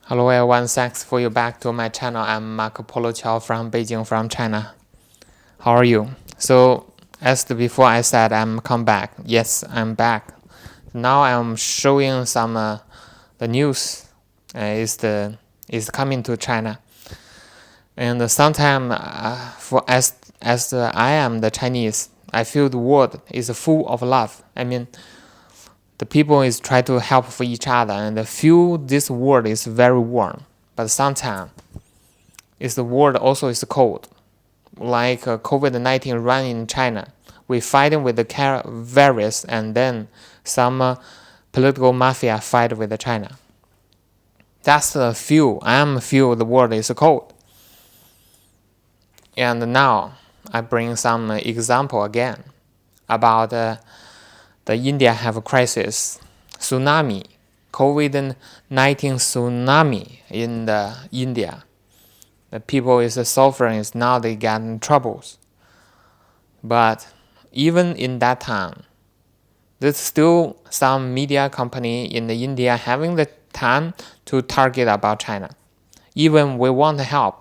Hello everyone, thanks for you back to my channel. I'm Marco Polo Chow from Beijing, from China. How are you? So, before I said I'm come back. Yes, I'm back. Now I'm showing some the news is coming to China. And sometime I am the Chinese, I feel the world is full of love. I mean, the people is try to help for each other, and feel this world is very warm. But sometimes the world also is cold, like COVID-19 run in China. We fighting with the virus, and then some political mafia fight with China. That's the feel. I feel the world is cold. And now I bring some example again about the India have a crisis, tsunami, COVID-19 tsunami in the India. The people is suffering, now they get in troubles. But even in that time, there's still some media company in the India having the time to target about China. Even we want help,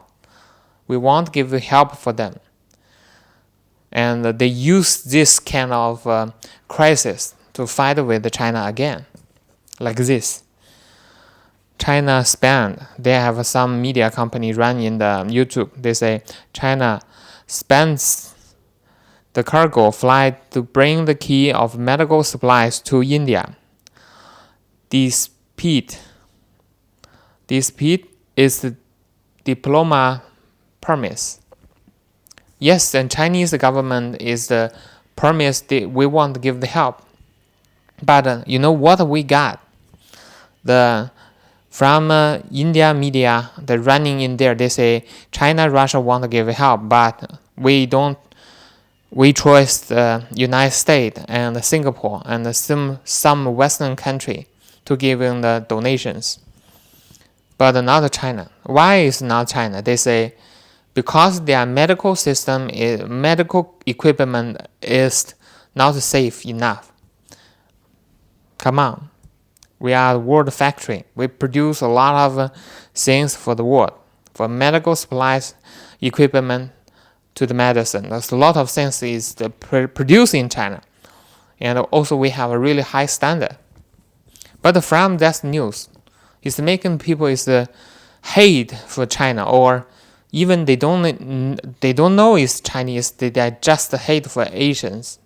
we want to give help for them. And they use this kind of crisis to fight with China again, like this. China spend, they have some media company run in the YouTube. They say China spends the cargo flight to bring the key of medical supplies to India. Dispute is the diploma promise. Yes, and Chinese government is the promise that we want to give the help. But you know what we got? From India media, the running in there, they say China, Russia want to give help, but we don't. We trust the United States and Singapore and some Western country to give in the donations. But not China. Why is not China? They say because their medical system, medical equipment is not safe enough. Come on. We are the world factory. We produce a lot of things for the world, for medical supplies, equipment, to the medicine. There's a lot of things is produced in China. And also we have a really high standard. But from that news, it's making people hate for China, or even they don't know it's Chinese, they just hate for Asians.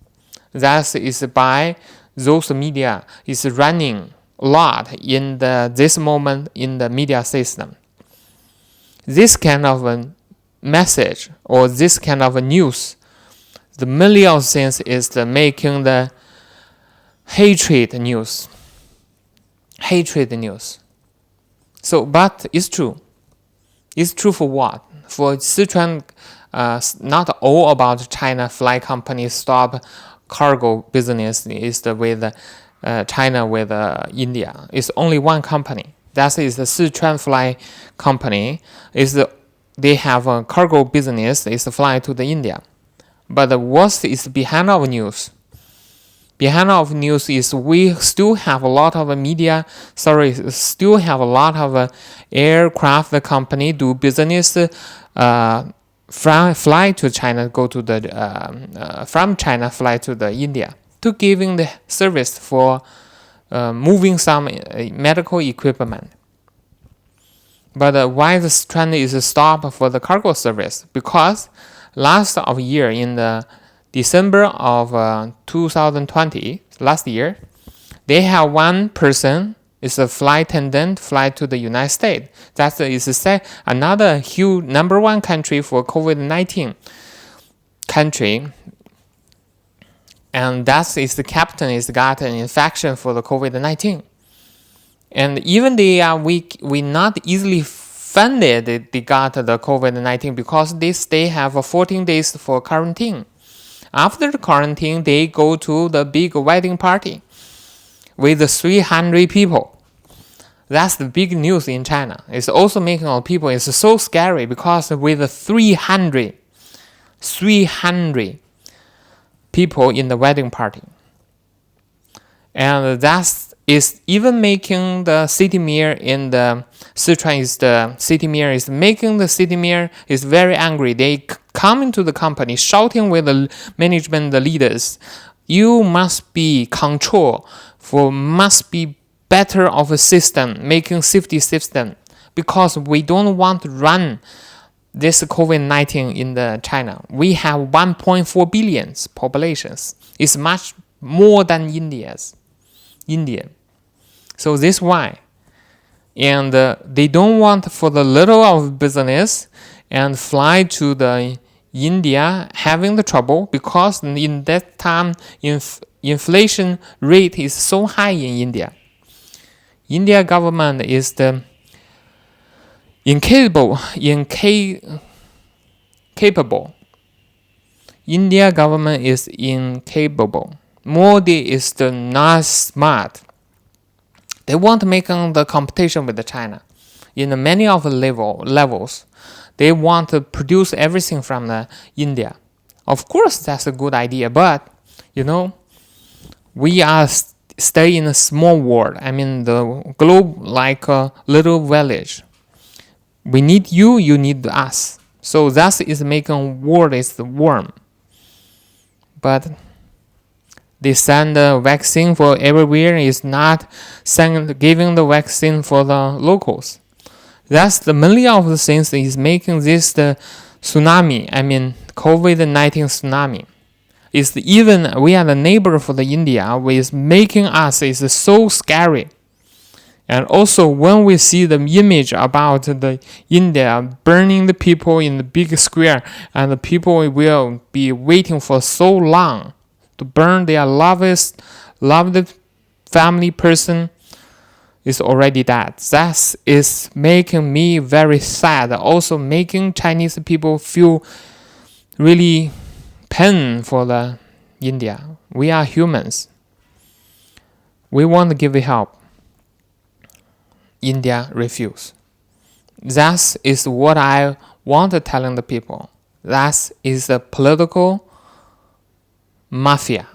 That is by those media is running a lot in this moment in the media system. This kind of a message or this kind of a news, the million of things is making the hatred news. So, but it's true. It's true for what? For Sichuan, not all about China flight companies stop cargo business is with China with India. It's only one company. That is the Sichuan flight company. They have a cargo business. It's fly to the India. But what is behind our news? Behind our news is we still have a lot of still have a lot of aircraft company do business fly to China, go to the from China fly to the India to giving the service for moving some medical equipment. But why this trend is stop for the cargo service? Because last year in the December of 2020, last year, they have one person is a flight attendant fly to the United States. That is another huge number one country for COVID-19 country. And that is the captain is got an infection for the COVID-19. And even we not easily funded they got the COVID-19 because they have 14 days for quarantine. After the quarantine, they go to the big wedding party with 300 people. That's the big news in China. It's also making all people, it's so scary because with 300 people in the wedding party. And that is even making the city mayor in the Sichuan is the city mayor is making the city mayor is very angry. They come into the company shouting with the management, the leaders, you must be control for must be better of a system, making safety system, because we don't want to run this COVID-19 in the China. We have 1.4 billion populations. It's much more than India. So this is why. And they don't want for the little of business and fly to the India having the trouble, because in that time inflation rate is so high in India. India government is the incapable. India government is incapable. Modi is the not smart. They want to make the competition with the China in many of the levels. They want to produce everything from the India. Of course, that's a good idea, but we are stay in a small world. I mean, the globe like a little village. We need you, you need us. So that is making world is warm. But they send the vaccine for everywhere is not giving the vaccine for the locals. That's the mainly of the things is making this the tsunami. I mean, COVID-19 tsunami. Is even we are the neighbor for the India, with making us is so scary. And also when we see the image about the India burning the people in the big square, and the people will be waiting for so long to burn their loved family person is already dead. That is making me very sad. Also making Chinese people feel really pain for the India. We are humans. We want to give help. India refuse. That is what I want to tell the people. That is the political mafia.